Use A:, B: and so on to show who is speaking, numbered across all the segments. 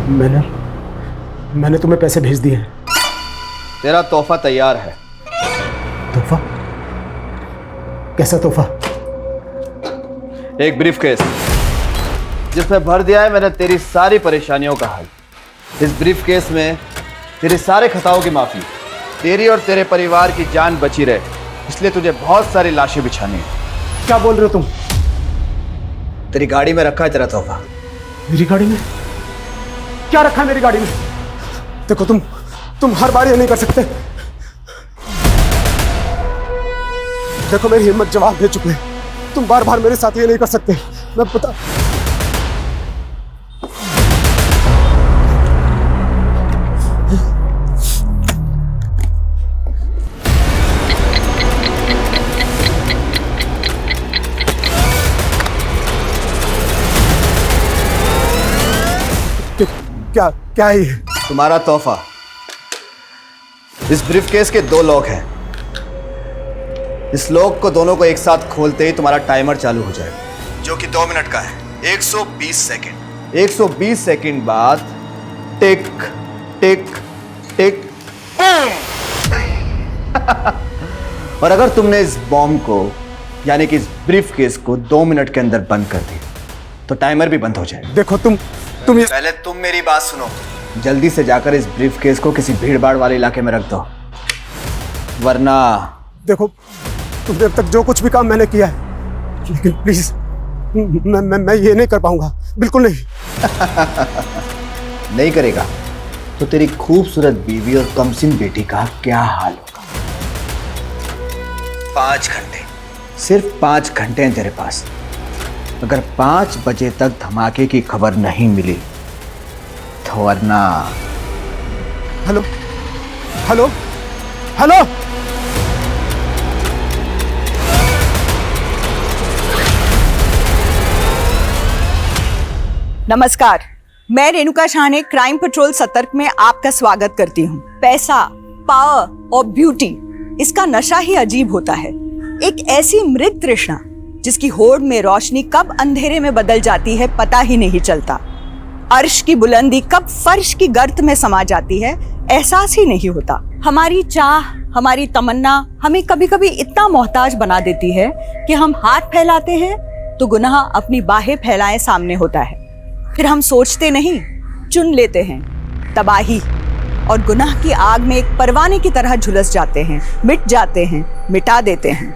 A: मैंने तुम्हें पैसे भेज दिए।
B: तेरा तोहफा तैयार है।
A: तोहफा? कैसा तोहफा?
B: एक ब्रीफकेस जिसमें भर दिया है मैंने तेरी सारी परेशानियों का हल। इस ब्रीफकेस में तेरे सारे खताओं की माफी, तेरी और तेरे परिवार की जान बची रहे, इसलिए तुझे बहुत सारी लाशें बिछानी है।
A: क्या बोल रहे हो तुम?
B: तेरी गाड़ी में रखा है तेरा तोहफा।
A: मेरी गाड़ी में? क्या रखा है मेरी गाड़ी में? देखो तुम हर बार ये नहीं कर सकते। देखो मेरी हिम्मत जवाब दे चुके हैं, तुम बार बार मेरे साथ ये नहीं कर सकते। मैं पता क्या है ये?
B: तुम्हारा तोहफा। इस ब्रीफकेस के 2 लॉक हैं। इस लॉक को दोनों को एक साथ खोलते ही तुम्हारा टाइमर चालू हो जाएगा, जो कि 2 मिनट का है। 120 सेकंड। 120 सेकंड बाद टिक टिक टिक। और अगर तुमने इस बॉम्ब को यानी कि इस ब्रीफकेस को 2 मिनट के अंदर बंद कर दिया तो टाइमर भी बंद हो जाएगा।
A: देखो तुम
B: पहले तुम मेरी बात सुनो। जल्दी से जाकर इस ब्रीफकेस को किसी भीड़-भाड़ वाले इलाके में रख दो, वरना।
A: देखो तुमने अब तक जो कुछ भी काम मैंने किया है, लेकिन प्लीज मैं ये नहीं कर पाऊंगा, बिल्कुल नहीं।
B: नहीं करेगा तो तेरी खूबसूरत बीवी और कमसिन बेटी का क्या हाल होगा? 5 घंटे, सिर्फ 5 घंटे हैं तेरे पास। अगर 5 बजे तक धमाके की खबर नहीं मिली तो वरना।
A: Hello hello hello.
C: नमस्कार, मैं रेणुका शाह ने क्राइम पेट्रोल सतर्क में आपका स्वागत करती हूँ। पैसा, पावर और ब्यूटी, इसका नशा ही अजीब होता है। एक ऐसी मृग तृष्णा जिसकी होड़ में रोशनी कब अंधेरे में बदल जाती है पता ही नहीं चलता। अर्श की बुलंदी कब फर्श की गर्त में समा जाती है एहसास ही नहीं होता। हमारी चाह, हमारी तमन्ना हमें कभी कभी इतना मोहताज बना देती है कि हम हाथ फैलाते हैं तो गुनाह अपनी बाहें फैलाए सामने होता है। फिर हम सोचते नहीं, चुन लेते हैं तबाही, और गुनाह की आग में एक परवाने की तरह झुलस जाते हैं, मिट जाते हैं, मिटा देते हैं।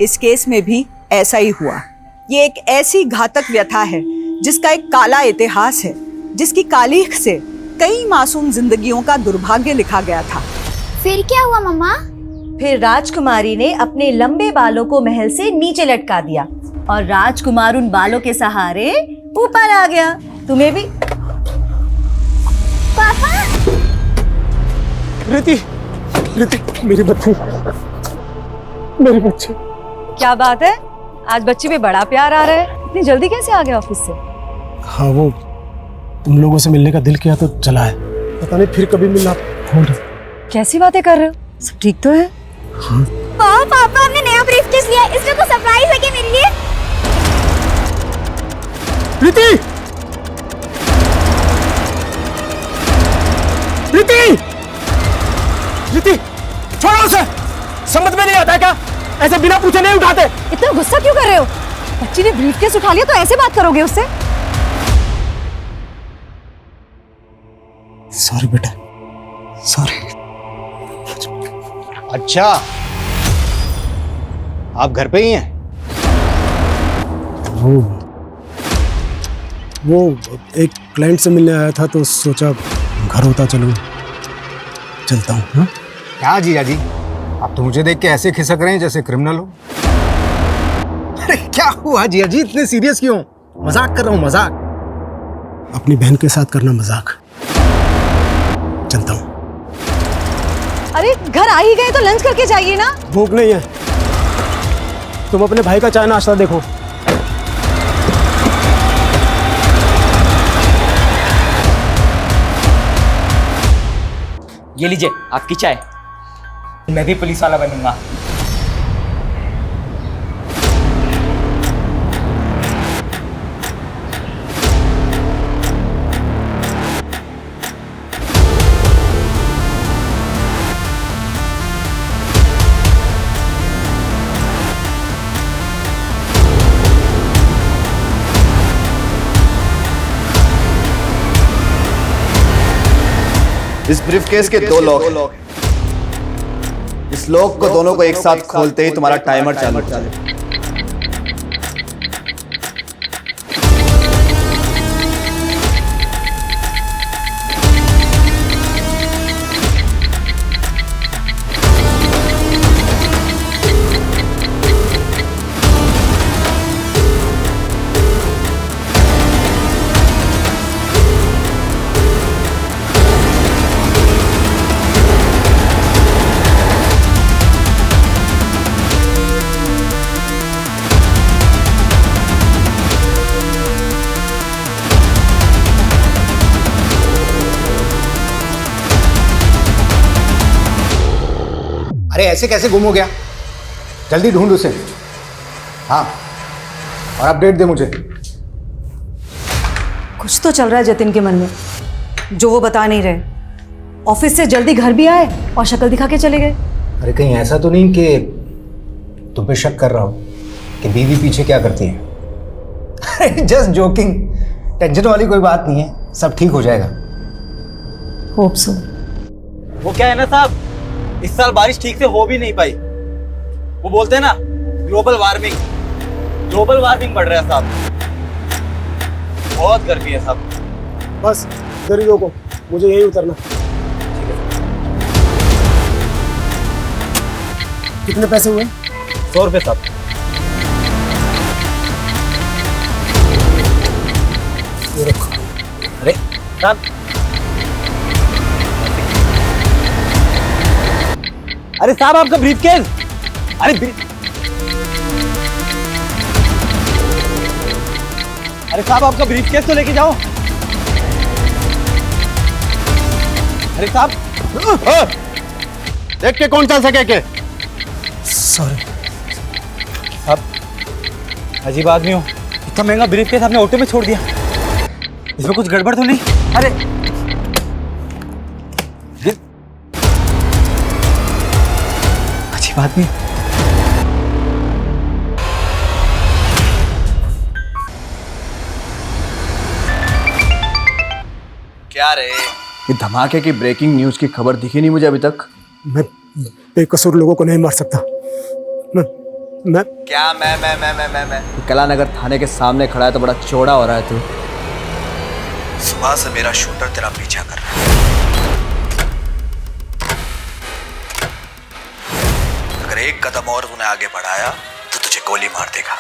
C: इस केस में भी ऐसा ही हुआ। ये एक ऐसी घातक व्यथा है जिसका एक काला इतिहास है, जिसकी कालीख से कई मासूम जिंदगियों का दुर्भाग्य लिखा गया था।
D: फिर क्या हुआ मम्मा?
E: फिर राजकुमारी ने अपने लंबे बालों को महल से नीचे लटका दिया और राजकुमार उन बालों के सहारे ऊपर आ गया। तुम्हें भी।
D: पापा!
A: रिति, मेरी बच्ची, मेरी बच्ची।
E: क्या बात है, आज बच्चे पे बड़ा प्यार आ रहा है। इतनी जल्दी कैसे आ गया ऑफिस से?
A: हाँ, वो तुम लोगों से मिलने का दिल किया तो चला है, पता नहीं फिर कभी मिलना होगा।
E: कैसी बातें कर रहे हो? सब ठीक तो है?
A: हाँ।
D: पापा हमने नया ब्रीफकेस लिया है, इसमें कुछ सरप्राइज है क्या मेरे लिए?
A: रिति! छोड़ो उसे! समझ में नहीं आता है क्या? ऐसे बिना पूछे नहीं उठाते।
E: इतना गुस्सा क्यों कर रहे हो? बच्ची ने ब्रीफकेस उठा लिया तो ऐसे बात करोगे उससे?
A: सॉरी बेटा, सॉरी।
B: अच्छा, आप घर पे ही हैं?
A: वो एक क्लाइंट से मिलने आया था तो सोचा घर होता चलता हूँ। हाँ?
F: क्या जीजा जी, आप तो मुझे देख के ऐसे खिसक रहे हैं जैसे क्रिमिनल हो। अरे क्या हुआ जीजा जी, इतने सीरियस क्यों? मजाक कर रहा हूँ, मजाक।
A: अपनी बहन के साथ करना मजाक। चलता हूँ।
E: अरे घर आ ही गए तो लंच करके जाइए ना।
A: भूख नहीं है, तुम अपने भाई का चाय नाश्ता देखो।
G: ये लीजिए आपकी चाय। मैं भी पुलिस वाला बनूंगा।
B: इस ब्रीफकेस के दो लॉक हैं। इस लॉक को दोनों को एक साथ खोलते ही तुम्हारा टाइमर चालू हो जाएगा।
F: अरे ऐसे कैसे गुम हो गया? जल्दी ढूंढ उसे। हाँ, और अपडेट दे मुझे।
E: कुछ तो चल रहा है जतिन के मन में जो वो बता नहीं रहे। ऑफिस से जल्दी घर भी आए और शक्ल दिखा के चले गए।
F: अरे कहीं ऐसा तो नहीं कि तुम पे शक कर रहा हो कि बीवी पीछे क्या करती है? जस्ट जोकिंग, टेंशन वाली कोई बात नहीं है, सब ठीक हो जाएगा।
E: Hope so.
G: वो क्या है ना साहब, इस साल बारिश ठीक से हो भी नहीं पाई। वो बोलते हैं ना ग्लोबल वार्मिंग बढ़ रहा है साहब। बहुत गर्मी है साहब।
A: बस इधर ही रोको, मुझे यही उतरना। कितने पैसे हुए?
G: 100 रुपये साहब।
A: ये रखो।
G: अरे साहब, अरे साहब आपका ब्रीफकेस। अरे साहब आपका ब्रीफकेस तो लेके जाओ। अरे साहब,
A: देख के कौन चल सके के? सॉरी
G: साहब अजीब आदमी हो, इतना महंगा ब्रीफकेस आपने ऑटो में छोड़ दिया। इसमें कुछ गड़बड़ तो नहीं? अरे अजीब आदमी।
B: क्या रे, ये धमाके की ब्रेकिंग न्यूज की खबर दिखी नहीं मुझे अभी तक।
A: मैं बेकसूर लोगों को नहीं मार सकता। मैं
B: क्या मैं कलानगर थाने के सामने खड़ा है तो बड़ा चौड़ा हो रहा है तू। सुबह से मेरा शूटर तेरा पीछा कर रहा है। अगर एक कदम और तूने आगे बढ़ाया तो तुझे गोली मार देगा।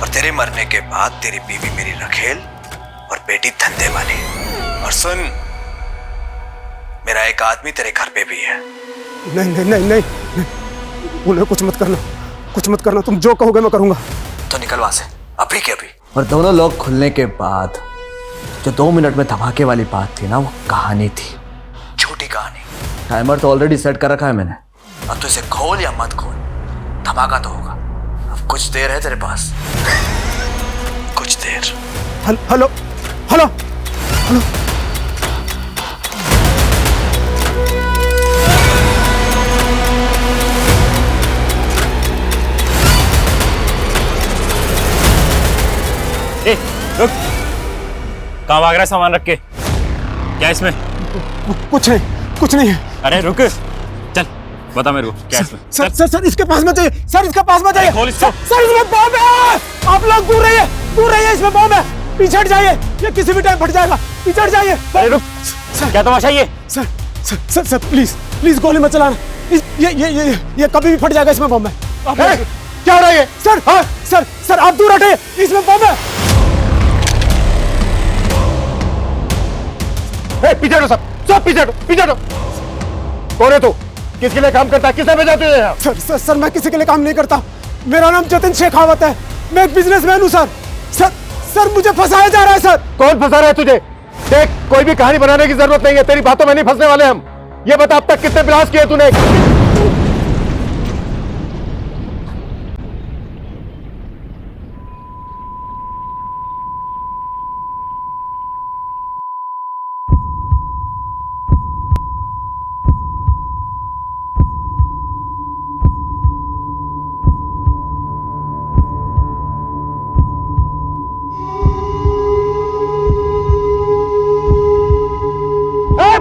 B: और तेरे मरने के बाद तेरी बीवी मेरी रखेल और बेटी धंधे वाली। और सुन, मेरा एक आदमी तेरे घर पे भी है।
A: नहीं, उन्हें कुछ मत करना, तुम जो कहोगे मैं करूंगा।
B: तो निकल वहां से अभी के अभी। और दोनों लोग खुलने के बाद जो 2 मिनट में धमाके वाली बात थी ना, वो कहानी थी, झूठी कहानी। टाइमर तो ऑलरेडी सेट कर रखा है मैंने। अब तो इसे खोल या मत खोल, धमाका तो होगा। अब कुछ देर है तेरे पास, कुछ देर।
A: हेलो।
H: ए, रुक। कहाँ भाग रहा है सामान रख के? क्या इसमें?
A: कुछ नहीं है।
H: अरे रुक, चल बता मेरे को क्या इसमें।
A: सर इसके पास मत जाइए। सर इसके पास मत जाइए।
H: खोल इसको।
A: सर इसमें बम है। आप लोग दूर रहिए, इसमें बम है। पीछे हट जाइए, ये किसी भी टाइम फट जाएगा। पीछे हट जाइए।
H: अरे रुक, क्या तमाशा ये?
A: सर प्लीज गोली मत चलाना। ये कभी भी फट जाएगा, इसमें बम है। क्या हो रहा है ये? सर आप दूर हटिए, इसमें बम है।
I: पीछे हटो, सब पीछे हटो। कौन है तू? किसके लिए काम करता है? किसने भेजा तुझे यहाँ?
A: सर मैं किसी के लिए काम नहीं करता। मेरा नाम जतिन शेखावत है। मैं एक बिजनेसमैन हूँ सर। मुझे फंसाया जा रहा है सर।
I: कौन फंसा रहा है तुझे? देख, कोई भी कहानी बनाने की जरूरत नहीं है, तेरी बातों में नहीं फंसने वाले हम। ये बता, अब तक कितने ब्लास्ट किए तूने?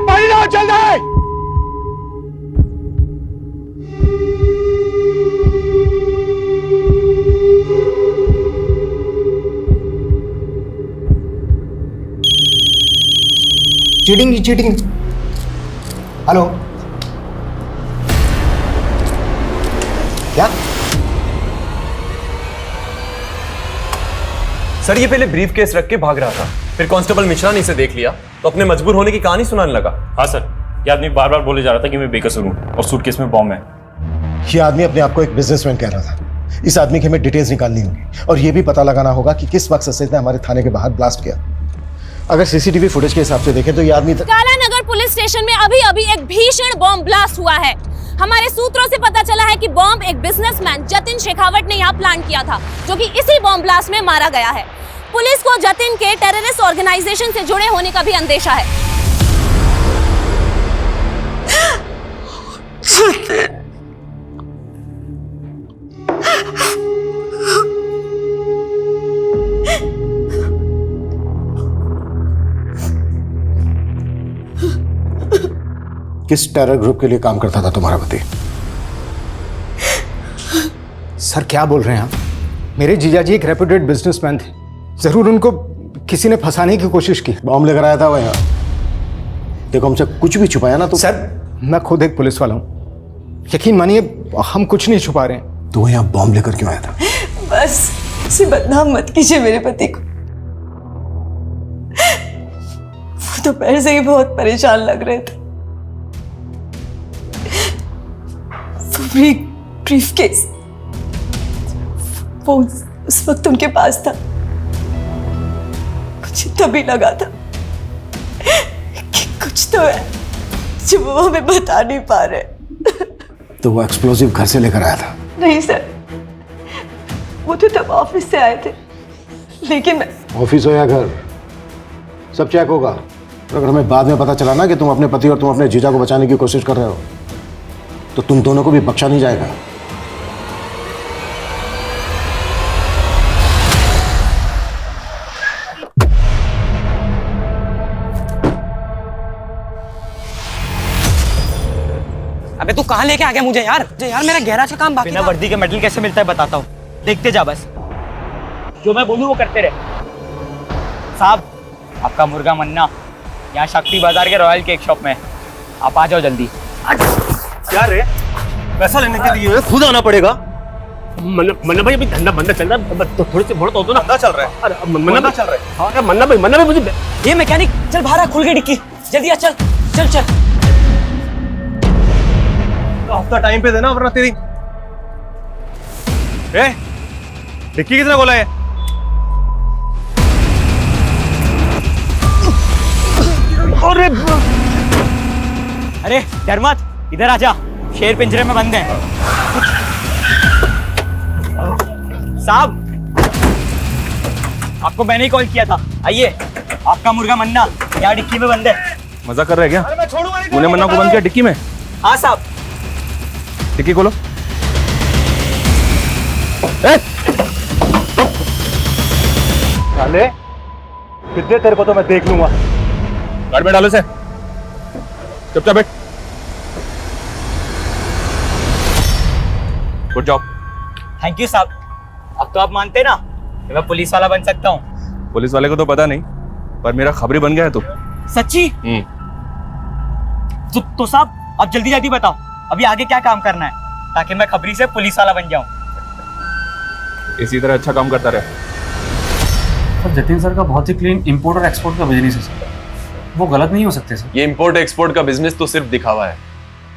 I: पानी ला,
F: चीटिंग चीटिंग। हेलो, क्या?
J: सर ये पहले ब्रीफ केस रख के भाग रहा था, फिर कांस्टेबल मिश्रा ने इसे देख लिया तो अपने मजबूर होने की कहानी सुनाने लगा।
H: हाँ सर, ये आदमी बार बार बोले जा रहा था कि मैं बेकसूर हूँ और सूटकेस में बॉम्ब है।
F: ये आदमी अपने आप को एक बिजनेसमैन कह रहा था। इस आदमी की हमें डिटेल्स निकालनी होगी और ये भी पता लगाना होगा कि किस वक्त सचिन ने हमारे थाने के बाहर ब्लास्ट किया। अगर सीसीटीवी फुटेज के हिसाब से देखें तो ये आदमी
D: काला नगर पुलिस स्टेशन में अभी अभी एक भीषण बॉम्ब ब्लास्ट हुआ है। हमारे सूत्रों से पता चला है कि बॉम्ब एक बिजनेसमैन जतिन शेखावत ने यहाँ प्लान किया था, जो कि इसी बॉम्ब ब्लास्ट में मारा गया है। पुलिस को जतिन के टेररिस्ट ऑर्गेनाइजेशन से जुड़े होने का भी अंदेशा है।
F: किस टेरर ग्रुप के लिए काम करता था तुम्हारा पति? सर क्या बोल रहे हैं आप? मेरे जीजा जी एक रेप्यूटेड बिजनेसमैन थे, जरूर उनको किसी ने फंसाने की कोशिश की, बॉम्ब लेकर आया था वो यहाँ। देखो हमसे कुछ भी छुपाया ना तो सर, मैं खुद एक पुलिस वाला हूँ, यकीन मानिए हम कुछ नहीं छुपा रहे हैं। तो यहाँ बॉम्ब लेकर क्यों आया था?
C: बस इसे बदनाम मत कीजिए मेरे पति को। वो दोपहर से ही बहुत परेशान लग रहे थे। ब्रीफकेस वो उस वक्त उनके पास था। कुछ तभी लगा था कि कुछ तो है जो वो हमें बता नहीं पा रहे।
F: तो वो एक्सप्लोजिव घर से लेकर आया था?
C: नहीं सर, वो तो तब ऑफिस से आए थे, लेकिन मैं
F: ऑफिस हो या घर, सब चेक होगा। अगर हमें बाद में पता चला ना कि तुम अपने पति और तुम अपने जीजा को बचाने की कोशिश कर रहे हो तो तुम दोनों को भी बख्शा नहीं जाएगा।
G: अबे तू कहाँ लेके आ गया मुझे यार? मेरा गैराज का काम बाकी
K: बिना वर्दी के मेडल कैसे मिलता है बताता हूँ, देखते जा बस। जो मैं बोलूँ वो करते रहे। साहब आपका मुर्गा मन्ना यहाँ शक्ति बाजार के रॉयल केक शॉप में, आप आ जाओ जल्दी।
H: क्या रे, पैसा लेने के लिए खुद आना पड़ेगा? मन्ना भाई अभी धंधा बंदा चल रहा है, तो थोड़ी सी मोड़ तो दो ना।
J: धंधा चल रहा है।
H: अरे मन्ना चल रहा है। हाँ मन्ना भाई मुझे
G: ये मैकेनिक चल बाहर खुल गई डिक्की, जल्दी आ, चल चल चल।
J: हफ्ता टाइम पे देना वरना तेरी डिक्की किसने बोला है?
K: अरे डर मत, इधर आ जा, शेर पिंजरे में बंद है। साहब आपको मैंने ही कॉल किया था, आइए। आपका मुर्गा मन्ना यहाँ डिक्की में बंद है।
J: मजा कर रहे हैं क्या? तूने मन्ना को बंद किया डिक्की में?
K: हाँ साहब।
J: डिक्की खोलो।
I: साले कितने तेरे को तो मैं देख लूंगा।
J: गाड़ी में डालो से, चुपचाप बैठ। Good job.
K: थैंक यू साहब। अब तो आप मानते ना कि मैं पुलिस वाला बन सकता हूँ?
J: पुलिस वाले को तो पता नहीं, पर मेरा खबरी बन गया है तू।
K: सच्ची? तो साहब आप जल्दी जल्दी बताओ अभी आगे क्या काम करना है, ताकि मैं खबरी से पुलिस वाला बन जाऊं।
J: इसी तरह अच्छा काम करता रहे।
L: सर जतिन सर का बहुत ही क्लीन इंपोर्ट और एक्सपोर्ट का बिजनेस है सर, वो गलत नहीं हो सकते सर।
J: ये इंपोर्ट एक्सपोर्ट का बिजनेस तो सिर्फ दिखावा है,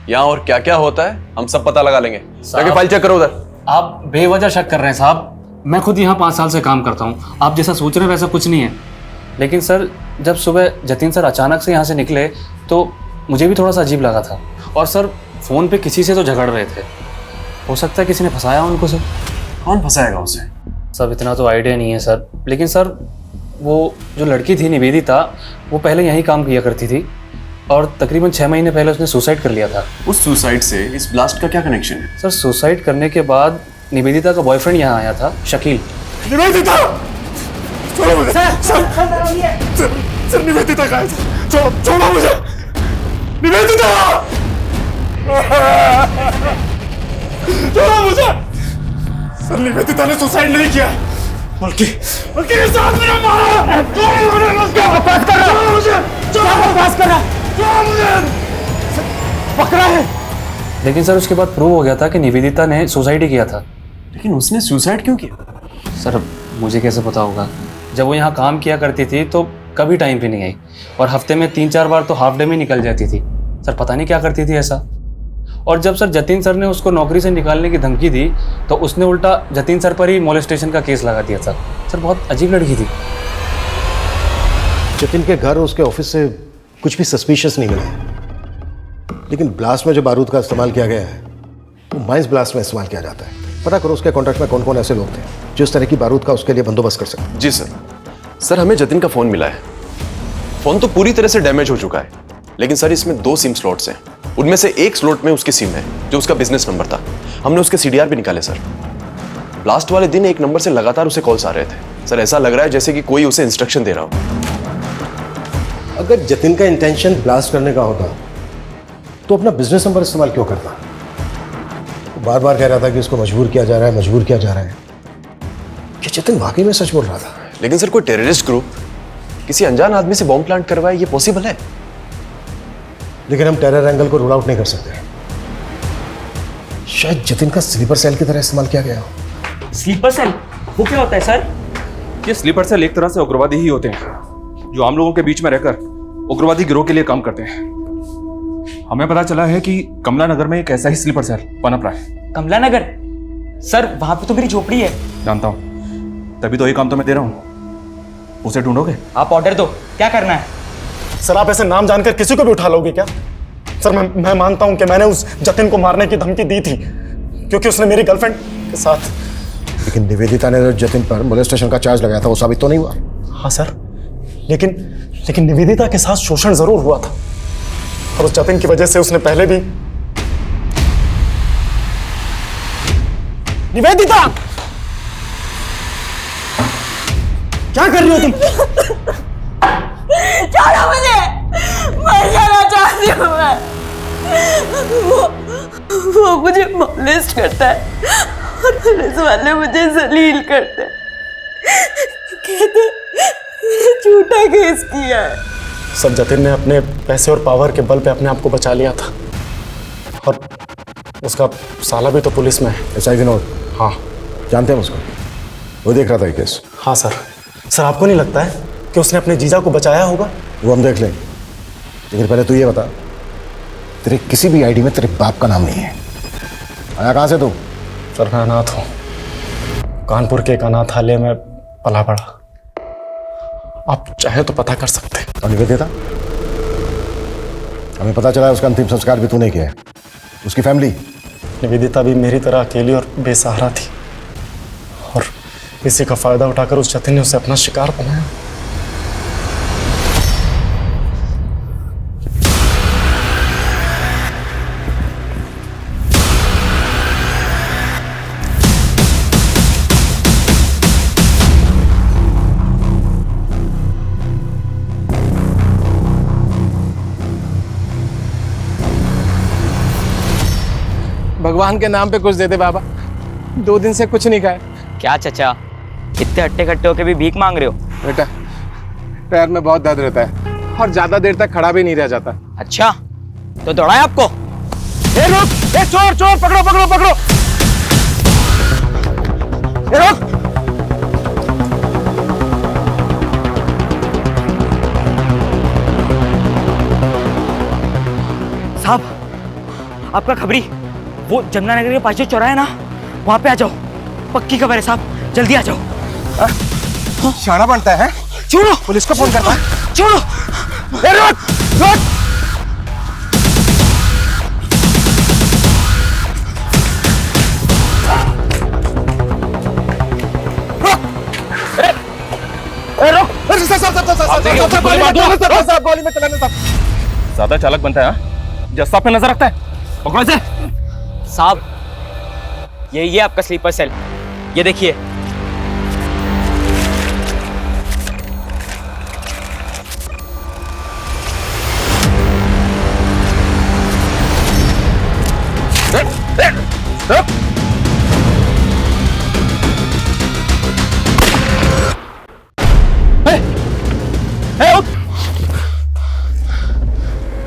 J: यहाँ और क्या क्या होता है हम सब पता लगा लेंगे। जाके फाइल चेक करो उधर।
L: आप बेवजह शक कर रहे हैं साहब, मैं खुद यहाँ 5 साल से काम करता हूँ, आप जैसा सोच रहे हैं वैसा कुछ नहीं है। लेकिन सर जब सुबह जतिन सर अचानक से यहाँ से निकले तो मुझे भी थोड़ा सा अजीब लगा था। और सर फ़ोन पे किसी से तो झगड़ रहे थे, हो सकता है किसी ने फंसाया उनको। सर
J: कौन फंसाएगा उसे?
L: सब इतना तो आइडिया नहीं है सर, लेकिन सर वो जो लड़की थी निवेदिता, वो पहले यहीं काम किया करती थी और तकरीबन 6 महीने पहले उसने सुसाइड कर लिया था।
J: उस सुसाइड से इस ब्लास्ट का क्या कनेक्शन है?
L: सर सुसाइड करने के बाद निवेदिता का बॉयफ्रेंड यहाँ आया था, शकील।
I: निवेदिता! छोड़ो मुझे! सर निवेदिता कहाँ है? छोड़ो मुझे! निवेदिता! छोड़ो मुझे! सर निवेदिता ने सुसाइड नहीं किया, बल्कि साथ में मारा! छोड़ो मुझे!
A: पकड़ा है।
L: लेकिन सर उसके बाद प्रूव हो गया था कि निवेदिता ने सुसाइड किया था।
J: लेकिन उसने सुसाइड क्यों किया?
L: सर मुझे कैसे पता होगा? जब वो यहाँ काम किया करती थी तो कभी टाइम पे नहीं आई, और हफ्ते में 3-4 बार तो हाफ डे में निकल जाती थी। सर पता नहीं क्या करती थी ऐसा। और जब सर जतिन सर ने उसको नौकरी से निकालने की धमकी दी तो उसने उल्टा जतिन सर पर ही मोलेस्टेशन का केस लगा दिया था। सर बहुत अजीब लड़की थी।
F: जतिन के घर और उसके ऑफिस से कुछ भी सस्पिशियस नहीं मिला, लेकिन ब्लास्ट में जो बारूद का इस्तेमाल किया गया है वो माइंस ब्लास्ट में इस्तेमाल किया जाता है। पता करो उसके कॉन्ट्रैक्ट में कौन कौन ऐसे लोग थे जो इस तरह की बारूद का उसके लिए बंदोबस्त कर सकते।
J: जी सर। सर हमें जतिन का फोन मिला है। फोन तो पूरी तरह से डैमेज हो चुका है, लेकिन सर इसमें 2 सिम स्लॉट्स हैं। उनमें से एक स्लॉट में उसकी सिम है जो उसका बिजनेस नंबर था। हमने उसके CDR भी निकाले सर। लास्ट वाले दिन एक नंबर से लगातार उसे कॉल्स आ रहे थे। सर ऐसा लग रहा है जैसे कि कोई उसे इंस्ट्रक्शन दे रहा हो।
F: अगर जतिन का इंटेंशन ब्लास्ट करने का होता तो अपना बिजनेस नंबर इस्तेमाल क्यों करता? वो बार बार कह रहा था कि उसको मजबूर किया जा रहा है, मजबूर किया जा रहा है। क्या जतिन वाकई में सच बोल रहा था?
J: लेकिन सर कोई टेररिस्ट ग्रुप किसी अनजान आदमी से बॉम्ब प्लांट करवाए, ये पॉसिबल है?
F: लेकिन हम टेरर एंगल को रूल आउट नहीं कर सकते। शायद जतिन का स्लीपर सेल की तरह इस्तेमाल किया गया हो।
K: स्लीपर सेल वो क्या होता है सर?
M: ये स्लीपर सेल एक तरह से उग्रवादी ही होते हैं जो आम लोगों के बीच में रहकर उग्रवादी गिरोह के लिए काम करते हैं। हमें पता चला है कि कमला नगर में एक ऐसा ही स्लीपर सेल पनप रहा है।
K: कमला नगर? सर वहां पे तो मेरी झोपड़ी है।
M: जानता हूं, तभी तो ये काम तो मैं दे रहा हूं। उसे ढूंढोगे?
K: आप ऑर्डर दो, क्या करना है?
A: सर आप ऐसे नाम जानकर किसी को भी उठा लोगे क्या? सर मैं मानता हूं कि मैंने उस जतिन को मारने की धमकी दी थी क्योंकि उसने मेरी गर्लफ्रेंड के साथ।
F: लेकिन निवेदिता ने जतिन पर मोलेस्टेशन का चार्ज लगाया था, वो साबित तो नहीं हुआ?
A: हाँ सर, लेकिन निवेदिता के साथ शोषण जरूर हुआ था और उस जतिन की वजह से उसने पहले भी। निवेदिता क्या कर रही हो तुम?
N: छोड़ो मुझे, मर जाना चाहती हूँ मैं। वो मुझे मोलेस्ट करता है और पुलिस वाले मुझे जलील करते हैं। कहते झूठा केस किया है।
A: सब जतिन ने अपने पैसे और पावर के बल पे अपने आप को बचा लिया था और उसका साला भी तो पुलिस में है।
F: ऐसा ही विनोद?
A: हाँ
F: जानते हैं उसको, वो देख रहा था ये केस।
A: हाँ सर आपको नहीं लगता है कि उसने अपने जीजा को बचाया होगा?
F: वो हम देख लेंगे, लेकिन पहले तू ये बता, तेरे किसी भी आईडी में तेरे बाप का नाम नहीं है। आया कहाँ से तू?
A: सर मैं अनाथ हूँ, कानपुर के एक अनाथालय में पला पड़ा। आप चाहे तो पता कर सकते हैं।
F: और निवेदिता? हमें पता चला है उसका अंतिम संस्कार भी तूने किया है। उसकी फैमिली?
A: निवेदिता भी मेरी तरह अकेली और बेसहारा थी और इसी का फायदा उठाकर उस जतिन ने उसे अपना शिकार बनाया।
I: भगवान के नाम पे कुछ दे दे बाबा, 2 दिन से कुछ नहीं खाए।
K: क्या चचा, इतने हट्टे खट्टे होके भी भीख मांग रहे हो?
I: बेटा पैर में बहुत दर्द रहता है और ज्यादा देर तक खड़ा भी नहीं रह जाता।
K: अच्छा तो दौड़ाए आपको?
I: ए रुक, ए चोर चोर, पकड़ो पकड़ो पकड़ो। ए रुक।
K: साहब आपका खबरी, वो जमुना नगर के पास जो चौराहा है ना, वहां पे आ जाओ। पक्की खबर है साहब, जल्दी आ जाओ।
I: शाना बनता है?
K: छोड़ो,
I: पुलिस को फोन करता है।
K: छोड़ो।
I: ए रुक रुक।
M: ज्यादा चालक बनता है, जस्ता पे नजर रखता है। पकड़ो इसे।
K: साहब ये आपका स्लीपर सेल, ये देखिए।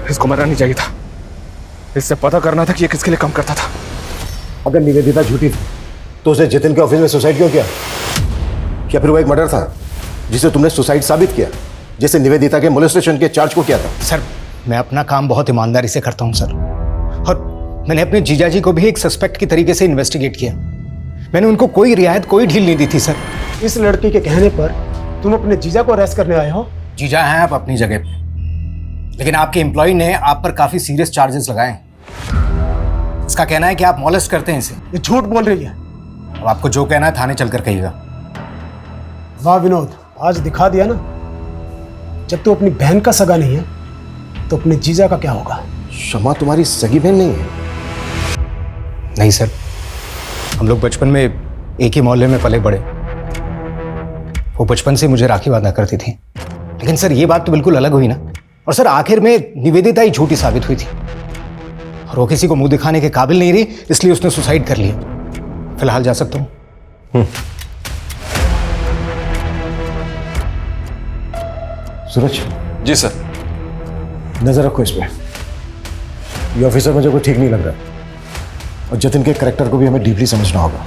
M: इसको मरना नहीं चाहिए था, इससे पता करना था कि ये किसके लिए काम करता था।
F: अगर निवेदिता झूठी थी तो उसे जतिन के ऑफिस में सुसाइड क्यों किया? क्या फिर वो एक मर्डर था जिसे तुमने सुसाइड साबित किया, जैसे निवेदिता के मोलेस्टेशन के चार्ज को किया था? सर, मैं अपना काम बहुत ईमानदारी से करता हूँ सर, और मैंने अपने जीजाजी को भी एक सस्पेक्ट की तरीके से इन्वेस्टिगेट किया। मैंने उनको कोई रियायत, कोई ढील नहीं दी थी सर।
A: इस लड़की के कहने पर तुम अपने जीजा को अरेस्ट करने आए हो?
F: जीजा हैं आप अपनी जगह पे, लेकिन आपके एम्प्लॉय ने आप पर काफी सीरियस चार्जेस लगाए हैं। इसका कहना है कि आप मॉलेस्ट करते हैं इसे।
A: ये झूठ बोल रही है।
F: अब आपको जो कहना है थाने चलकर कहिएगा।
A: वाह विनोद, आज दिखा दिया ना, जब तू अपनी बहन का सगा नहीं है तो अपने जीजा का क्या होगा?
F: शमा तुम्हारी सगी बहन नहीं है? नहीं सर, हम लोग बचपन में एक ही मोहल्ले में पले बड़े। वो बचपन से मुझे राखी बांधा करती थी। लेकिन सर ये बात तो बिल्कुल अलग हुई ना। और सर आखिर में निवेदिता ही झूठी साबित हुई थी, और वो किसी को मुंह दिखाने के काबिल नहीं रही, इसलिए उसने सुसाइड कर लिया। फिलहाल जा सकता हूं? सूरज।
J: जी सर।
F: नजर रखो इस पे। ये ऑफिसर मुझे कोई ठीक नहीं लग रहा, और जतिन के कैरेक्टर को भी हमें डीपली समझना होगा।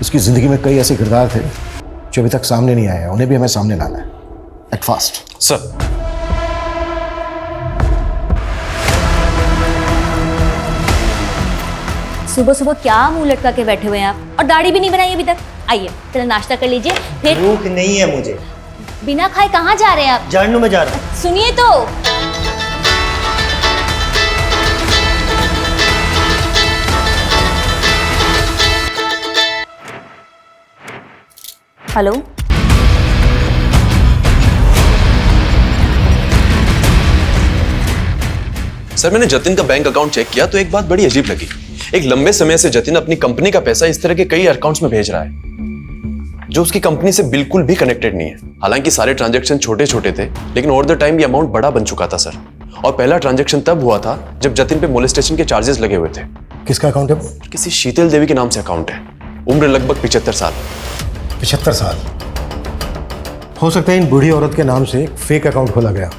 F: उसकी जिंदगी में कई ऐसे किरदार थे जो अभी तक सामने नहीं आए हैं, उन्हें भी हमें सामने लाना है। Act fast.
J: सर।
E: सुबह सुबह क्या मुंह लटका के बैठे हुए हैं आप, और दाढ़ी भी नहीं बनाई अभी तक। आइए पहले नाश्ता कर लीजिए, फिर।
O: भूख नहीं है मुझे।
E: बिना खाए कहाँ जा रहे हैं आप?
O: जानू में जा रहा हूँ।
E: सुनिए तो। हेलो।
J: सर, मैंने जतिन का बैंक अकाउंट चेक किया तो एक बात बड़ी अजीब लगी। एक लंबे समय से जतिन अपनी कंपनी का पैसा इस तरह के कई अकाउंट्स में भेज रहा है जो उसकी कंपनी से बिल्कुल भी कनेक्टेड नहीं है। हालांकि सारे ट्रांजैक्शन छोटे छोटे थे, लेकिन ओवर द टाइम ये अमाउंट बड़ा बन चुका था सर। और पहला ट्रांजैक्शन तब हुआ था जब जतिन पे मोलेस्टेशन के चार्जेस लगे हुए थे।
F: किसका अकाउंट है?
J: किसी शीतल देवी के नाम से अकाउंट है। उम्र लगभग 75 साल।
F: 75 साल? हो सकता है इन बूढ़ी औरत के नाम से एक फेक अकाउंट खोला गया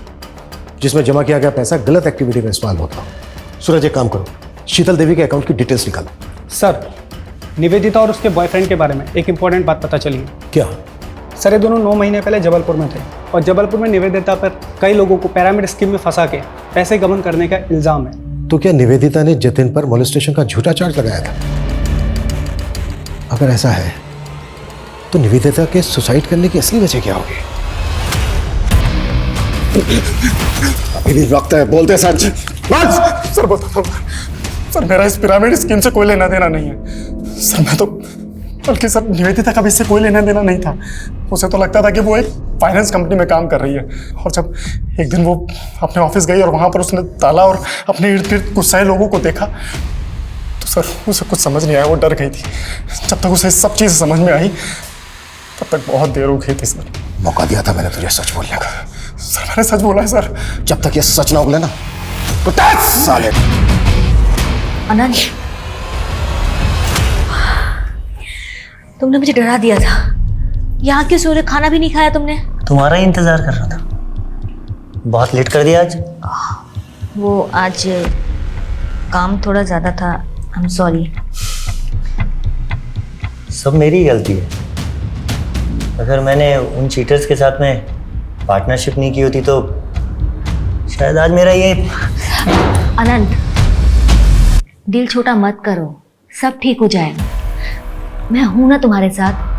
F: जिसमें जमा किया गया पैसा गलत एक्टिविटी में इस्तेमाल होता। सूरज, एक काम करो, शीतल देवी के अकाउंट की डिटेल्स निकालो।
P: सर, निवेदिता और उसके बॉयफ्रेंड के बारे में एक इंपॉर्टेंट बात पता चली है।
F: क्या?
P: सर, ये दोनों 9 महीने पहले जबलपुर में थे, और जबलपुर में निवेदिता पर कई लोगों को पिरामिड स्कीम में फंसा के पैसे गबन करने का इल्जाम है।
F: तो क्या निवेदिता ने जतिन पर मोलेस्टेशन का झूठा चार्ज लगाया था? अगर ऐसा है तो निवेदिता के सुसाइड करने की असली वजह क्या होगी? अभी भी वक्त है, बोलते सच।
Q: सर बताता हूँ सर, मेरा इस पिरामिड स्कीम से कोई लेना देना नहीं है सर। मैं तो बल्कि सर निवेदिता का भी इससे कोई लेना देना नहीं था। उसे तो लगता था कि वो एक फाइनेंस कंपनी में काम कर रही है, और जब एक दिन वो अपने ऑफिस गई और वहाँ पर उसने ताला और अपने इर्द गिर्द गुस्साए लोगों को देखा तो सर उसे कुछ समझ नहीं आया। वो डर गई थी। जब तक उसे सब चीज़ समझ में आई तब तक बहुत देर हो गई थी सर।
F: मौका दिया था मैंने तुझे सच बोलने का।
Q: सर मैंने सच बोला है सर।
F: जब तक ये सच ना उगले ना तो साले।
E: अनंत, तुमने मुझे डरा दिया था। यहाँ क्यों सो रहे? खाना भी नहीं खाया तुमने?
O: तुम्हारा ही इंतजार कर रहा था। बहुत लेट कर दिया आज।
E: वो आज काम थोड़ा ज़्यादा था। I am sorry.
O: सब मेरी गलती है। अगर मैंने उन चीटर्स के साथ में पार्टनरशिप नहीं की होती तो शायद आज मेरा ये।
E: अनंत, दिल छोटा मत करो, सब ठीक हो जाएगा। मैं हूं ना तुम्हारे साथ।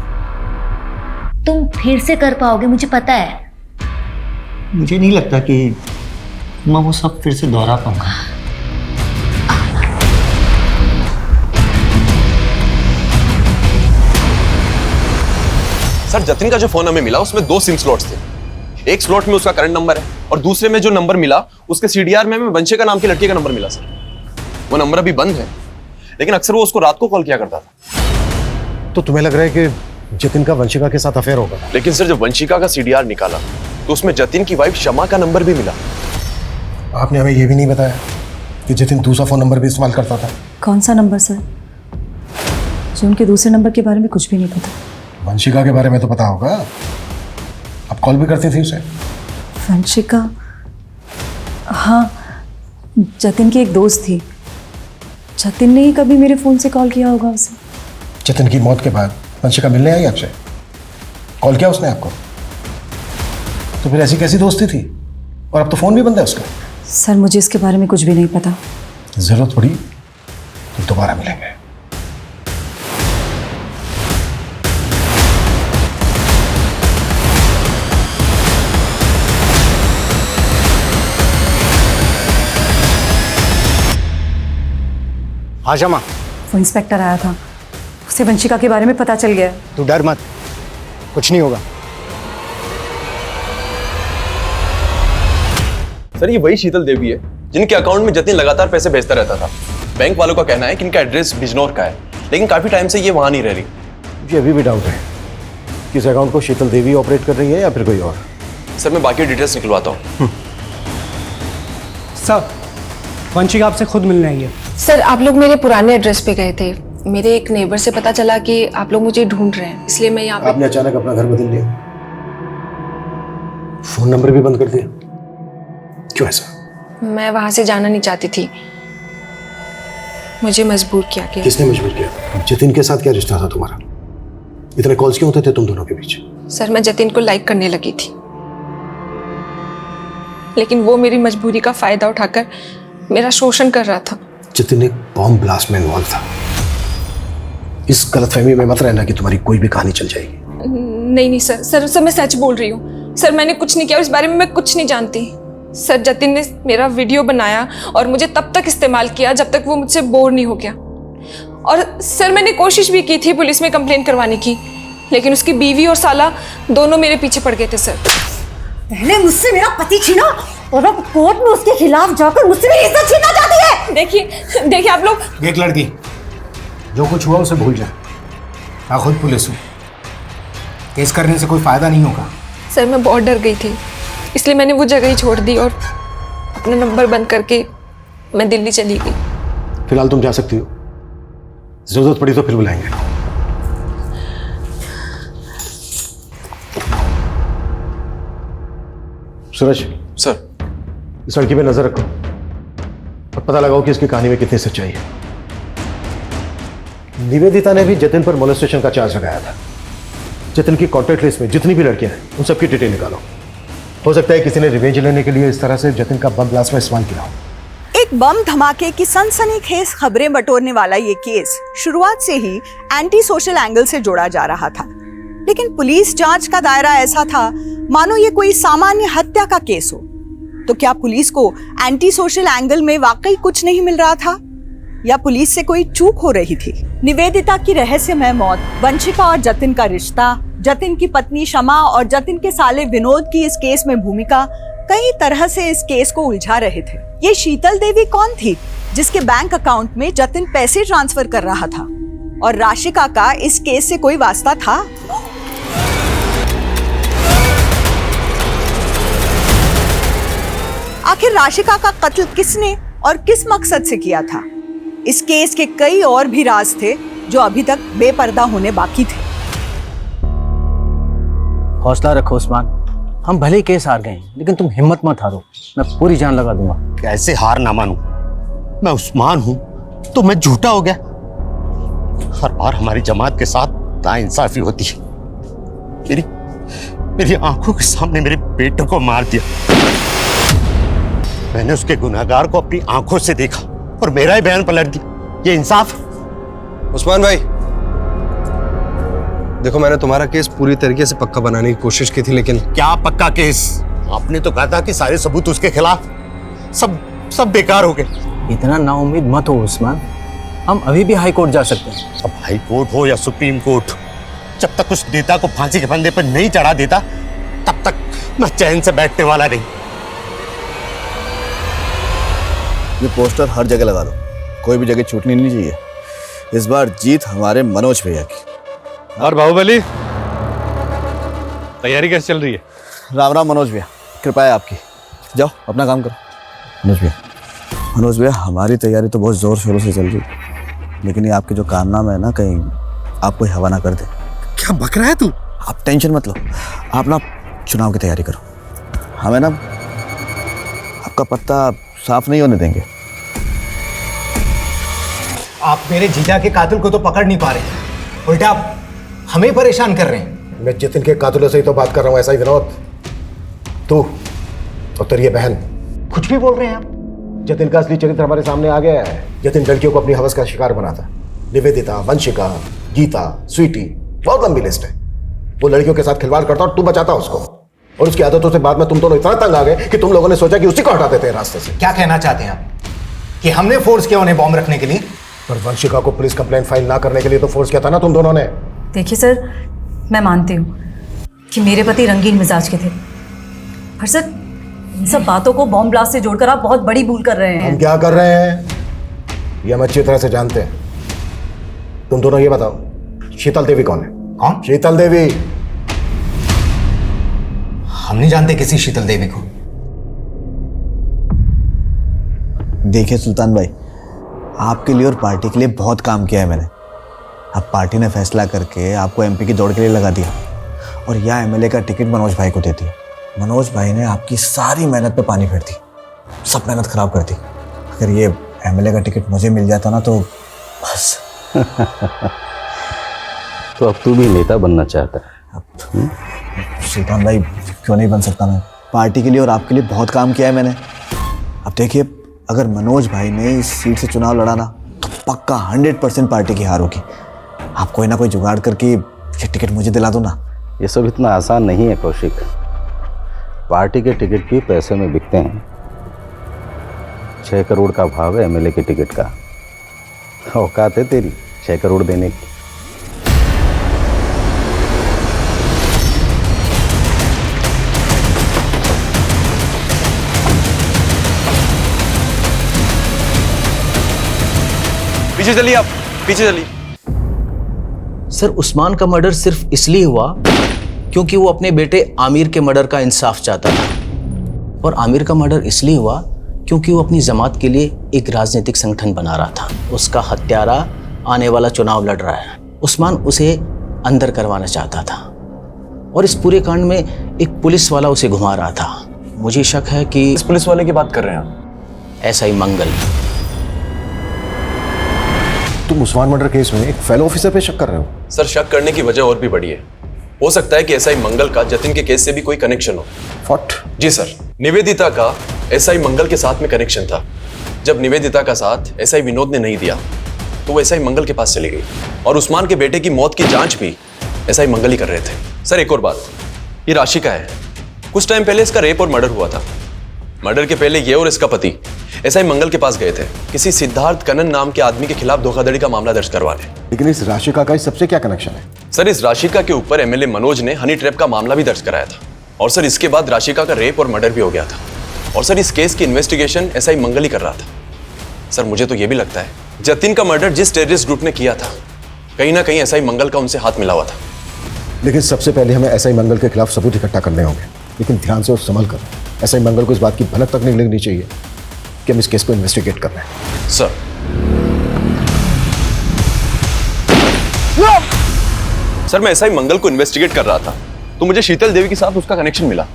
E: तुम फिर से कर पाओगे, मुझे पता है।
O: मुझे नहीं लगता कि मैं वो सब फिर से दोहरा पाऊंगा।
J: सर, जतिन का जो फोन हमें मिला उसमें 2 सिम स्लॉट्स थे। एक स्लॉट में उसका करंट नंबर है, और दूसरे में जो नंबर मिला उसके सीडीआर में हमें वंशिका नाम की लड़की का नंबर मिला सर। वो नंबर अभी बंद है, लेकिन अक्सर वो उसको रात को कॉल किया करता था।
F: तो तुम्हें लग रहा है कि जतिन का वंशिका के साथ अफेयर होगा?
J: लेकिन सर, जब वंशिका का सीडीआर निकाला तो उसमें जतिन की वाइफ शमा का नंबर भी मिला।
F: आपने हमें यह भी नहीं बताया कि जतिन दूसरा फोन नंबर भी इस्तेमाल करता था।
R: कौन सा नंबर सर? जो उनके दूसरे नंबर के बारे में कुछ भी नहीं पता।
F: वंशिका के बारे में तो पता होगा, आप कॉल भी करती थी उसे।
R: वंशिका? हाँ, जतिन की एक दोस्त थी। जतिन ने ही कभी मेरे फ़ोन से कॉल किया होगा उसे।
F: जतिन की मौत के बाद वंशिका मिलने आई आपसे? कॉल किया उसने आपको? तो फिर ऐसी कैसी दोस्ती थी? और अब तो फ़ोन भी बंद है उसका।
R: सर मुझे इसके बारे में कुछ भी नहीं पता।
F: ज़रूरत पड़ी तो दोबारा मिलेंगे। हाँ शमा,
R: वो इंस्पेक्टर आया था, उसे वंशिका के बारे में पता चल गया।
F: तू डर मत, कुछ नहीं होगा।
J: सर ये वही शीतल देवी है जिनके अकाउंट में जतिन लगातार पैसे भेजता रहता था। बैंक वालों का कहना है कि इनका एड्रेस बिजनौर का है, लेकिन काफी टाइम से ये वहां नहीं रह रही।
F: मुझे अभी भी डाउट है कि इस अकाउंट को शीतल देवी ऑपरेट कर रही है या फिर कोई और।
J: सर मैं बाकी डिटेल्स निकलवाता हूँ।
P: सर वंशिका आपसे खुद मिलने आई है।
N: सर आप लोग मेरे पुराने एड्रेस पे गए थे। मेरे एक नेबर से पता चला कि आप लोग मुझे ढूंढ रहे हैं, इसलिए मैं यहाँ पे।
F: आपने अचानक अपना घर बदल लिया, फोन नंबर भी बंद कर दिया, क्यों ऐसा?
N: मैं वहां से जाना नहीं चाहती थी, मुझे मजबूर किया गया।
F: किसने मजबूर किया? जतिन के साथ क्या रिश्ता था तुम्हारा? इतने कॉल्स क्यों होते थे तुम दोनों के बीच?
N: सर मैं जतिन को लाइक करने लगी थी, लेकिन वो मेरी मजबूरी का फायदा उठाकर मेरा शोषण कर रहा था।
F: जतिन एक बॉम्ब ब्लास्ट में इन्वॉल्व था। इस गलतफहमी में मत रहना कि तुम्हारी कोई भी कहानी चल जाएगी।
N: नहीं सर मैं सच बोल रही हूँ। सर मैंने कुछ नहीं किया, इस बारे में मैं कुछ नहीं जानती। सर जतिन ने मेरा वीडियो बनाया और मुझे तब तक इस्तेमाल किया जब तक वो मुझसे बोर नहीं हो गया। और सर मैंने कोशिश भी की थी पुलिस में कंप्लेन करवाने की, लेकिन उसकी बीवी और साला दोनों मेरे पीछे पड़ गए थे। सर
S: पहले मुझसे मेरा पति छीना और अब कोर्ट में उसके खिलाफ जाकर मुझसे मेरी इज्जत छीनना चाहती है।
N: देखिए आप लोग।
F: एक लड़की, जो कुछ हुआ उसे भूल जा। मैं खुद पुलिस हूँ, केस करने से कोई फायदा नहीं होगा।
N: सर मैं बहुत डर गई थी, इसलिए मैंने वो जगह ही छोड़ दी और अपना नंबर बंद करके मैं दिल्ली चली गई।
F: फिलहाल तुम जा सकती हो, जरूरत पड़ी तो फिर बुलाएंगे। सूरज
J: सर,
F: इस लड़की पे नजर रखो और पता लगाओ कि इसकी कहानी में कितनी सच्चाई है। निवेदिता ने भी जतिन पर मोलेस्टेशन का चार्ज लगाया था। जतिन की कॉन्टैक्ट लिस्ट में जितनी भी लड़कियां हैं उन सबकी डिटेल निकालो। हो सकता है किसी ने रिवेंज लेने के लिए इस तरह से जतिन का बम ब्लास्ट में इस्तेमाल किया हो।
C: एक बम धमाके की सनसनीखेज खबरें बटोरने वाला ये केस शुरुआत से ही एंटी सोशल एंगल से जोड़ा जा रहा था, लेकिन पुलिस जांच का दायरा ऐसा था मानो ये कोई सामान्य हत्या का केस हो। तो क्या पुलिस को एंटी सोशल एंगल में वाकई कुछ नहीं मिल रहा था, या पुलिस से कोई चूक हो रही थी? निवेदिता की रहस्यमय मौत, वंशिका और जतिन का रिश्ता, जतिन की पत्नी शमा और जतिन के साले विनोद की इस केस में भूमिका कई तरह से इस केस को उलझा रहे थे। ये शीतल देवी कौन थी जिसके बैंक अकाउंट में जतिन पैसे ट्रांसफर कर रहा था, और राशिका का इस केस से कोई वास्ता था? आखिर राशिका का कत्ल किसने और किस मकसद से किया था? इस केस के कई और भी राज थे जो अभी तक बेपर्दा होने बाकी थे।
G: हौसला रखो उस्मान, हम भले ही केस हार गए लेकिन तुम हिम्मत मत हारो, मैं पूरी जान लगा दूंगा।
I: कैसे हार ना मानूं? मैं उस्मान हूं तो मैं झूठा हो गया? हर बार हमारी जमात के साथ नाइंसाफी होती है। मेरी आंखों के सामने मेरे बेटे को मार दिया। मैंने उसके गुनहगार को अपनी आंखों से देखा और मेरा ही बयान पलट दिया। ये इंसाफ?
T: उस्मान भाई देखो, मैंने तुम्हारा केस पूरी तरीके से पक्का बनाने की कोशिश की थी, लेकिन
I: क्या पक्का केस? आपने तो कहा था कि सारे सबूत उसके खिलाफ, सब बेकार हो गए।
G: इतना नाउम्मीद मत हो उस्मान, हम अभी भी हाई कोर्ट जा सकते हैं।
I: अब हाई कोर्ट हो या सुप्रीम कोर्ट, जब तक उस नेता को फांसी के फंदे पर नहीं चढ़ा देता तब तक मैं चैन से बैठने वाला नहीं।
B: ये पोस्टर हर जगह लगा दो, कोई भी जगह छूटनी नहीं चाहिए। इस बार जीत हमारे मनोज भैया की।
M: और बाहुबली, तैयारी कैसे चल रही है?
B: राम राम मनोज भैया, कृपा है आपकी। जाओ अपना काम करो। मनोज भैया हमारी तैयारी तो बहुत जोर शोरों से चल रही है, लेकिन ये आपके जो कारनामे है ना, कहीं आप कोई हवा ना कर दे।
I: क्या बक रहा है तू?
B: आप टेंशन मत लो, आप ना चुनाव की तैयारी करो। हमें ना आपका पत्ता साफ नहीं होने देंगे।
F: आप मेरे जीजा के कातिल को तो पकड़ नहीं पा रहे, उल्टा आप हमें परेशान कर रहे हैं। मैं जतिन के कातिलों से ही तो बात कर रहा हूं, ऐसा ही विनोद। तू और तेरी ये बहन कुछ भी बोल रहे हैं आप। जतिन का असली चरित्र हमारे सामने आ गया है। जतिन लड़कियों को अपनी हवस का शिकार बनाता। निवेदिता, वंशिका, गीता, स्वीटी, बहुत लंबी लिस्ट है। वो लड़कियों के साथ खिलवाड़ करता और तू बचाता उसको। और उसकी आदतों से बाद में तुम दोनों इतना तंग आ गए कि तुम लोगों ने सोचा कि उसी को हटा देते हैं रास्ते से। क्या कहना चाहते हैं आप कि हमने फोर्स किया उन्हें बॉम्ब रखने के लिए? पर वंशिका को पुलिस कंप्लेंट फाइल ना करने के लिए तो फोर्स किया था ना तुम दोनों ने।
R: देखिए सर, मैं मानती हूँ कि मेरे पति रंगीन मिजाज के थे, पर सर इन सब बातों को बॉम्ब ब्लास्ट से जोड़कर आप बहुत बड़ी भूल कर रहे हैं।
F: हम क्या कर रहे हैं ये हम अच्छी तरह से जानते हैं। तुम दोनों ये बताओ, शीतल देवी कौन है? कौन? शीतल देवी।
U: हम नहीं जानते किसी शीतल देवी को।
B: देखिए सुल्तान भाई, आपके लिए और पार्टी के लिए बहुत काम किया है मैंने। अब पार्टी ने फैसला करके आपको एमपी की दौड़ के लिए लगा दिया और यह एमएलए का टिकट मनोज भाई को दे दिया। मनोज भाई ने आपकी सारी मेहनत पे पानी फेर दी, सब मेहनत खराब कर दी। अगर ये एमएलए का टिकट मुझे मिल जाता ना तो बस।
V: तो अब तू भी नेता बनना चाहता है?
B: सुल्तान भाई क्यों नहीं बन सकता मैं? पार्टी के लिए और आपके लिए बहुत काम किया है मैंने। अब देखिए, अगर मनोज भाई ने इस सीट से चुनाव लड़ा ना तो पक्का 100% पार्टी की हार होगी। आप कोई ना कोई जुगाड़ करके ये टिकट मुझे दिला दो ना।
V: ये सब इतना आसान नहीं है कौशिक। पार्टी के टिकट भी पैसे में बिकते हैं। 6 करोड़ का भाव है एमएलए के टिकट का। औकात है तेरी 6 करोड़ देने की?
J: पीछे चलिए आप, पीछे चलिए।
W: सर, उस्मान का मर्डर सिर्फ इसलिए हुआ क्योंकि वो अपने बेटे आमिर के मर्डर का इंसाफ चाहता था, और आमिर का मर्डर इसलिए हुआ क्योंकि वो अपनी जमात के लिए एक राजनीतिक संगठन बना रहा था। उसका हत्यारा आने वाला चुनाव लड़ रहा है। उस्मान उसे अंदर करवाना चाहता था और इस पूरे कांड में एक पुलिस वाला उसे घुमा रहा था। मुझे शक है कि
J: इस पुलिस वाले की बात कर रहे हैं आप?
W: एसआई मंगल।
F: तुम उस्मान मर्डर केस में एक फेलो ऑफिसर पे शक कर रहे हो?
J: सर, शक करने की वजह और भी बड़ी है। हो सकता है कि एसआई मंगल का जतिन के केस से भी कोई कनेक्शन हो।
F: व्हाट?
J: जी सर, निवेदिता का एसआई मंगल के साथ में कनेक्शन था। जब निवेदिता का साथ एसआई विनोद ने नहीं दिया तो वो एसआई मंगल के पास चली गई और उस्मान के बेटे की मौत की जांच भी एसआई मंगल ही कर रहे थे। सर, एक और बात, ये राशि का है। कुछ टाइम पहले इसका रेप और मर्डर हुआ था। मर्डर के पहले ये और इसका पति एसआई मंगल के पास गए थे किसी सिद्धार्थ कनन नाम के आदमी के खिलाफ धोखाधड़ी का मामला दर्ज करवाने।
F: लेकिन इस राशिका का इस सबसे क्या कनेक्शन है?
J: सर, इस राशिका के ऊपर एमएलए मनोज ने हनी ट्रैप का मामला भी दर्ज कराया था और सर इसके बाद राशिका का रेप और मर्डर भी हो गया था। और सर, इस केस की इन्वेस्टिगेशन एसआई मंगल ही कर रहा था। सर, मुझे तो यह भी लगता है जतिन का मर्डर जिस टेररिस्ट ग्रुप ने किया था, कहीं ना कहीं एसआई मंगल का उनसे हाथ मिला हुआ था।
F: लेकिन सबसे पहले हमें एसआई मंगल के खिलाफ सबूत इकट्ठा करने होंगे, लेकिन ध्यान से और संभल कर। एसआई मंगल को इस बात की भनक तक नहीं लगनी चाहिए कि हम इस केस को इन्वेस्टिगेट कर रहे हैं।
J: सर, मैं एसआई मंगल को इन्वेस्टिगेट कर रहा था तो मुझे शीतल देवी के साथ उसका कनेक्शन मिला।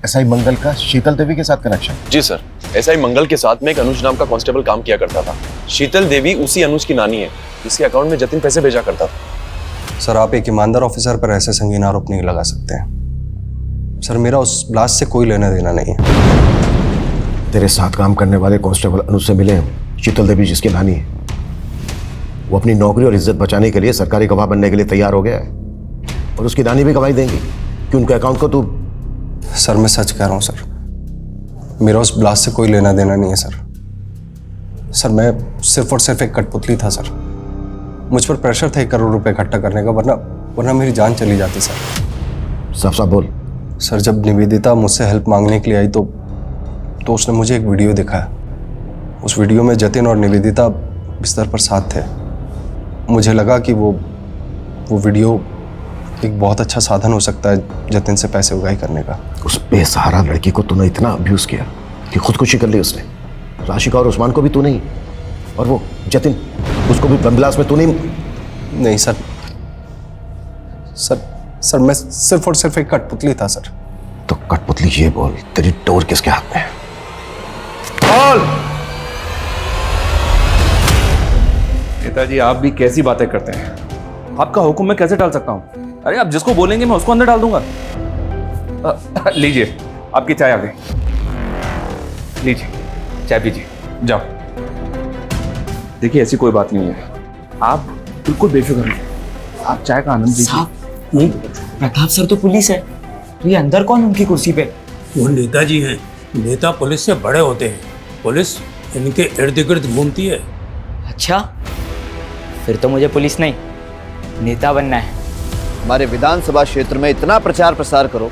F: एसआई मंगल का शीतल देवी के साथ कनेक्शन?
J: जी सर, एसआई मंगल के साथ में एक अनुज नाम का कांस्टेबल काम किया करता था। शीतल देवी उसी अनुज की नानी है जिसके अकाउंट में जतिन पैसे भेजा करता था।
T: सर, आप एक ईमानदार ऑफिसर पर ऐसे संगीन आरोप नहीं लगा सकते हैं। सर, मेरा उस ब्लास्ट से कोई लेना देना नहीं है।
F: तेरे साथ काम करने वाले कांस्टेबल अनुज से मिले शीतल देवी जिसकी नानी है। वो अपनी नौकरी और इज्जत बचाने के लिए सरकारी गवाह बनने के लिए तैयार हो गया है और उसकी नानी भी गवाही देंगी कि उनके अकाउंट को तू।
T: सर, मैं सच कह रहा हूँ सर, मेरा उस ब्लास्ट से कोई लेना देना नहीं है सर। सर, मैं सिर्फ और सिर्फ एक कठपुतली था सर। मुझ पर प्रेशर था 1 करोड़ रुपए इकट्ठा करने का, वरना मेरी जान चली जाती सर।
F: साफ साफ बोल।
T: सर, जब निवेदिता मुझसे हेल्प मांगने के लिए आई तो उसने मुझे एक वीडियो दिखाया। उस वीडियो में जतिन और निवेदिता बिस्तर पर साथ थे। मुझे लगा कि वो वीडियो एक बहुत अच्छा साधन हो सकता है जतिन से पैसे उगाही करने का।
F: उस बेसहारा लड़की को तूने इतना अब्यूज किया कि खुदकुशी कर ली उसने। राशिका और उस्मान को भी तू नहीं, और वो जतिन उसको भी बमब्लास्ट में तू
T: नहीं सर। सर, मैं सिर्फ और सिर्फ एक कठपुतली था सर।
F: तो कठपुतली ये बोल, तेरी डोर किसके हाथ में है?
M: बोल। नेताजी आप भी कैसी बातें करते हैं? आपका हुक्म मैं कैसे डाल सकता हूं? अरे आप जिसको बोलेंगे मैं उसको अंदर डाल दूंगा। लीजिए आपकी चाय आ गई, लीजिए चाय पीजिए, जाओ। देखिए ऐसी कोई बात नहीं है, आप बिल्कुल बेफिक्र रहिए, आप चाय का आनंद लीजिए।
K: नहीं, प्रताप सर तो पुलिस है, तो ये अंदर कौन उनकी कुर्सी पे?
D: वो नेताजी हैं। नेता पुलिस से बड़े होते हैं, पुलिस इनके इर्द गिर्द घूमती है।
K: अच्छा, फिर तो मुझे पुलिस नहीं नेता बनना है।
B: हमारे विधानसभा क्षेत्र में इतना प्रचार प्रसार करो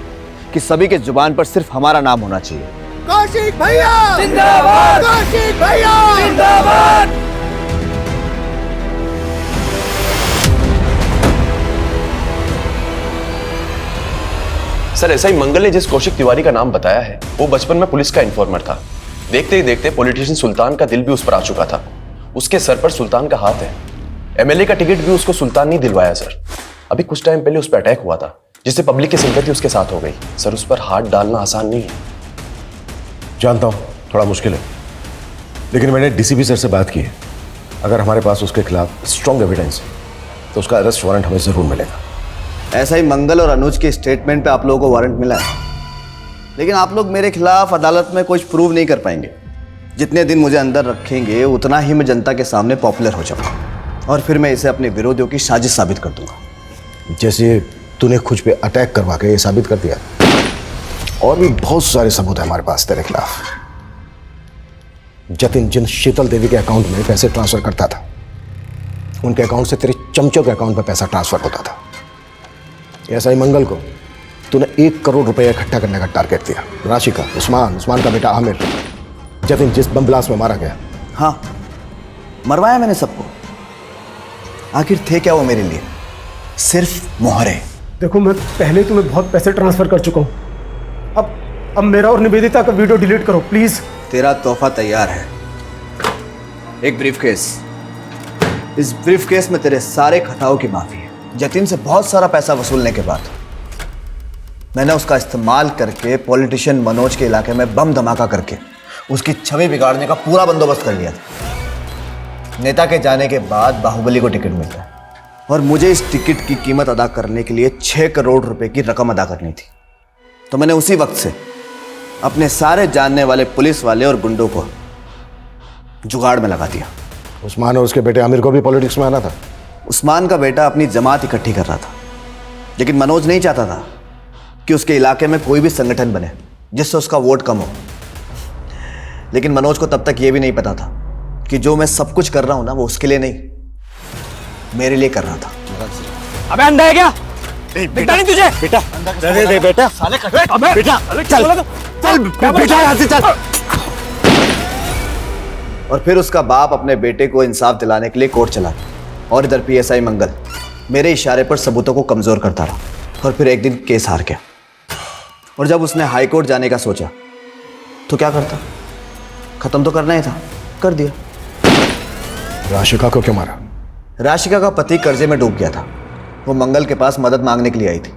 B: कि सभी के जुबान पर सिर्फ हमारा नाम होना चाहिए।
A: कौशिक भैया जिंदाबाद, कौशिक भैया जिंदाबाद।
J: सर ऐसा ही मंगल ने जिस कौशिक तिवारी का नाम बताया है वो बचपन में पुलिस का इन्फॉर्मर था। देखते ही देखते पॉलिटिशियन सुल्तान का दिल भी उस पर आ चुका था। उसके सर पर सुल्तान का हाथ है। एमएलए का टिकट भी उसको सुल्तान नहीं दिलवाया सर। अभी कुछ टाइम पहले उस पर अटैक हुआ था जिससे पब्लिक की सिंपैथी उसके साथ हो गई। सर उस पर हाथ डालना आसान नहीं है।
F: जानता हूं थोड़ा मुश्किल है, लेकिन मैंने डीसीपी सर से बात की है। अगर हमारे पास उसके खिलाफ स्ट्रॉन्ग एविडेंस है तो उसका अरेस्ट वारंट हमें जरूर मिलेगा।
B: ऐसा ही मंगल और अनुज के स्टेटमेंट पे आप लोगों को वारंट मिला है, लेकिन आप लोग मेरे खिलाफ अदालत में कुछ प्रूव नहीं कर पाएंगे। जितने दिन मुझे अंदर रखेंगे उतना ही मैं जनता के सामने पॉपुलर हो जाऊंगा और फिर मैं इसे अपने विरोधियों की साजिश साबित कर दूंगा।
F: जैसे तूने खुद पे अटैक करवा के ये साबित कर दिया, और भी बहुत सारे सबूत है हमारे पास तेरे खिलाफ। जतिन जिन शीतल देवी के अकाउंट में पैसे ट्रांसफर करता था, उनके अकाउंट से तेरे चमचों के अकाउंट में पैसा ट्रांसफर होता था। ऐसा ही मंगल को तूने 1 करोड़ रुपए इकट्ठा करने का टारगेट दिया। राशि का उस्मान का बेटा आमिर, जतिन जिस बम ब्लास्ट में मारा गया।
B: हाँ, मरवाया मैंने सबको। आखिर थे क्या वो मेरे लिए? सिर्फ मोहरे।
A: देखो मैं पहले तुम्हें बहुत पैसे ट्रांसफर कर चुका हूं। अब मेरा और निवेदिता का वीडियो डिलीट करो प्लीज।
B: तेरा तोहफा तैयार है, एक ब्रीफकेस। इस ब्रीफकेस में तेरे सारे खटाओं की माफी है। जतिन से बहुत सारा पैसा वसूलने के बाद मैंने उसका इस्तेमाल करके पॉलिटिशियन मनोज के इलाके में बम धमाका करके उसकी छवि बिगाड़ने का पूरा बंदोबस्त कर लिया था। नेता के जाने के बाद बाहुबली को टिकट मिल गया और मुझे इस टिकट की कीमत अदा करने के लिए 6 करोड़ रुपए की रकम अदा करनी थी। तो मैंने उसी वक्त से अपने सारे जानने वाले पुलिस वाले और गुंडों को जुगाड़ में लगा दिया।
F: उस्मान और उसके बेटे आमिर को भी पॉलिटिक्स में आना था।
B: उस्मान का बेटा अपनी जमात इकट्ठी कर रहा था, लेकिन मनोज नहीं चाहता था कि उसके इलाके में कोई भी संगठन बने जिससे उसका वोट कम हो। लेकिन मनोज को तब तक यह भी नहीं पता था कि जो मैं सब कुछ कर रहा हूं ना, वो उसके लिए नहीं, मेरे लिए कर रहा था।
K: अबे अंधा है क्या?
I: बेटा नहीं तुझे? बेटा दे बेटा।
K: साले
I: बेटा चल बेटा यहाँ से चल।
B: और फिर उसका बाप अपने बेटे को इंसाफ दिलाने के लिए कोर्ट चला और इधर पीएसआई मंगल मेरे इशारे पर सबूतों को कमजोर करता रहा और फिर एक दिन केस हार गया। और जब उसने हाई कोर्ट जाने का सोचा तो क्या करता? खत्म तो करना ही था, कर दिया।
F: राशिका को क्यों मारा?
B: राशिका का पति कर्जे में डूब गया था। वो मंगल के पास मदद मांगने के लिए आई थी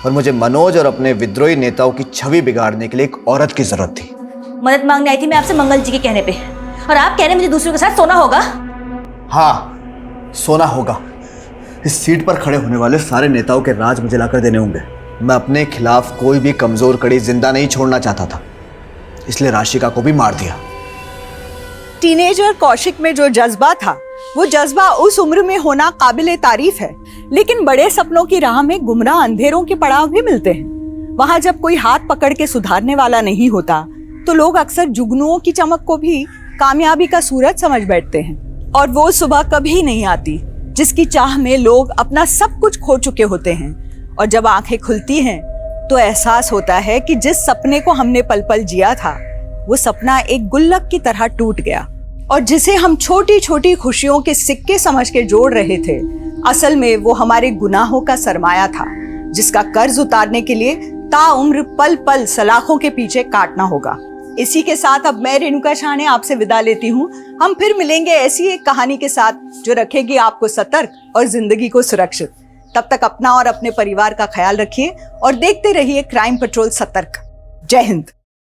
B: और मुझे मनोज और अपने विद्रोही नेताओं की छवि बिगाड़ने के लिए एक औरत की जरूरत थी।
R: मदद मांगने आई थी मैं आपसे मंगल जी के कहने पे, और आप कह रहे मुझे दूसरों के साथ सोना होगा?
B: हाँ, सोना होगा। इस सीट पर खड़े होने वाले सारे नेताओं के राज मुझे लाकर देने होंगे। मैं अपने खिलाफ कोई भी कमजोर कड़ी जिंदा नहीं छोड़ना चाहता था, इसलिए राशिका को भी मार दिया।
C: टीनेजर कौशिक में जो जज्बा था वो जज्बा उस उम्र में होना काबिले तारीफ है, लेकिन बड़े सपनों की राह में गुमराह अंधेरों के पड़ाव भी मिलते हैं। वहां जब कोई हाथ पकड़ के सुधारने वाला नहीं होता तो लोग अक्सर जुगनुओं की चमक को भी कामयाबी का सूरज समझ बैठते हैं। और वो सुबह कभी नहीं आती जिसकी चाह में लोग अपना सब कुछ खो चुके होते हैं, और जब आंखें खुलती हैं तो एहसास होता है कि जिस सपने को हमने पल पल जिया था वो सपना एक गुल्लक की तरह टूट गया, और जिसे हम छोटी छोटी खुशियों के सिक्के समझ के जोड़ रहे थे, असल में वो हमारे गुनाहों का सरमाया था जिसका कर्ज उतारने के लिए ताउम्र पल पल सलाखों के पीछे काटना होगा। इसी के साथ अब मैं रेणुका शाह आपसे विदा लेती हूँ। हम फिर मिलेंगे ऐसी एक कहानी के साथ जो रखेगी आपको सतर्क और जिंदगी को सुरक्षित। तब तक अपना और अपने परिवार का ख्याल रखिए और देखते रहिए क्राइम पेट्रोल सतर्क। जय हिंद।